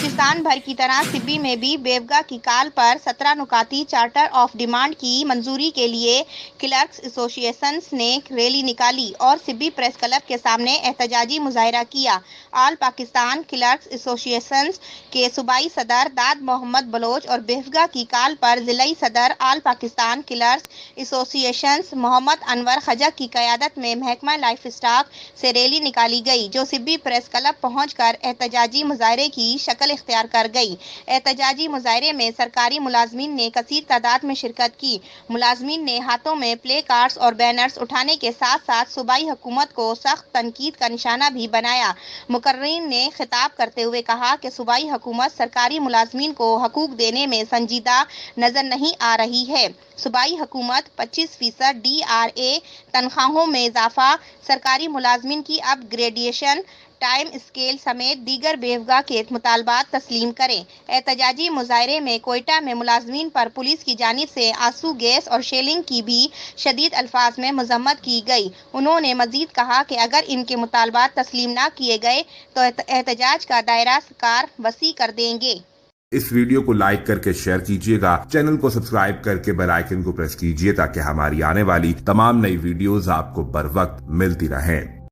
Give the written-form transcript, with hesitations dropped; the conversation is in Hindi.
पाकिस्तान भर की तरह सिब्बी में भी बेवगा की काल पर 17 नुकाती चार्टर ऑफ डिमांड की मंजूरी के लिए क्लर्क्स एसोसिएशन ने रैली निकाली और सिब्बी प्रेस क्लब के सामने एहतजाजी मुजाहरा किया। ऑल पाकिस्तान क्लर्क्स एसोसिएशन के सूबाई सदर दाद मोहम्मद बलोच और बेवगा की काल पर जिलाई सदर all Pakistan clerks association Mohammad Anwar Khaja की क़यादत में महकमा लाइफ स्टॉक से रैली निकाली गई, जो सिब्बी प्रेस क्लब पहुंचकर एहतजाजी मुजाहरे की शक्ल इख्तियार कर गई। एहतजाजी मुजाहरे में सरकारी मुलाजमीन ने कसीर तादाद में शिरकत की। मुलाजमीन ने हाथों में प्ले कार्ड्स और बैनर्स उठाने के साथ साथ सूबाई हुकूमत को सख्त तनकीद का निशाना भी बनाया। मुकर्रीन ने खिताब करते हुए कहा कि सूबाई हुकूमत सरकारी मुलाजमीन को हकूक देने में संजीदा नजर नहीं आ रही है। सूबाई हुकूमत 25% DRA तनख्वाहों में इजाफा, सरकारी मुलाजमीन की अपग्रेडेशन, टाइम स्केल समेत दीगर बेवगा के मुतालबात तस्लीम करें। एहतजाजी मुजाहरे में कोयटा में मुलाजमीन पर पुलिस की जानिब से आंसू गैस और शेलिंग की भी शदीद अल्फाज में मजम्मत की गई। उन्होंने मजीद कहा कि अगर इनके मुतालबात तस्लीम न किए गए तो एहतजाज का दायरा कार वसी कर देंगे। इस वीडियो को लाइक करके शेयर कीजिएगा, चैनल को सब्सक्राइब करके बेल आइकन को प्रेस कीजिए ताकि हमारी आने वाली तमाम नई वीडियोस आपको बर वक्त मिलती रहें।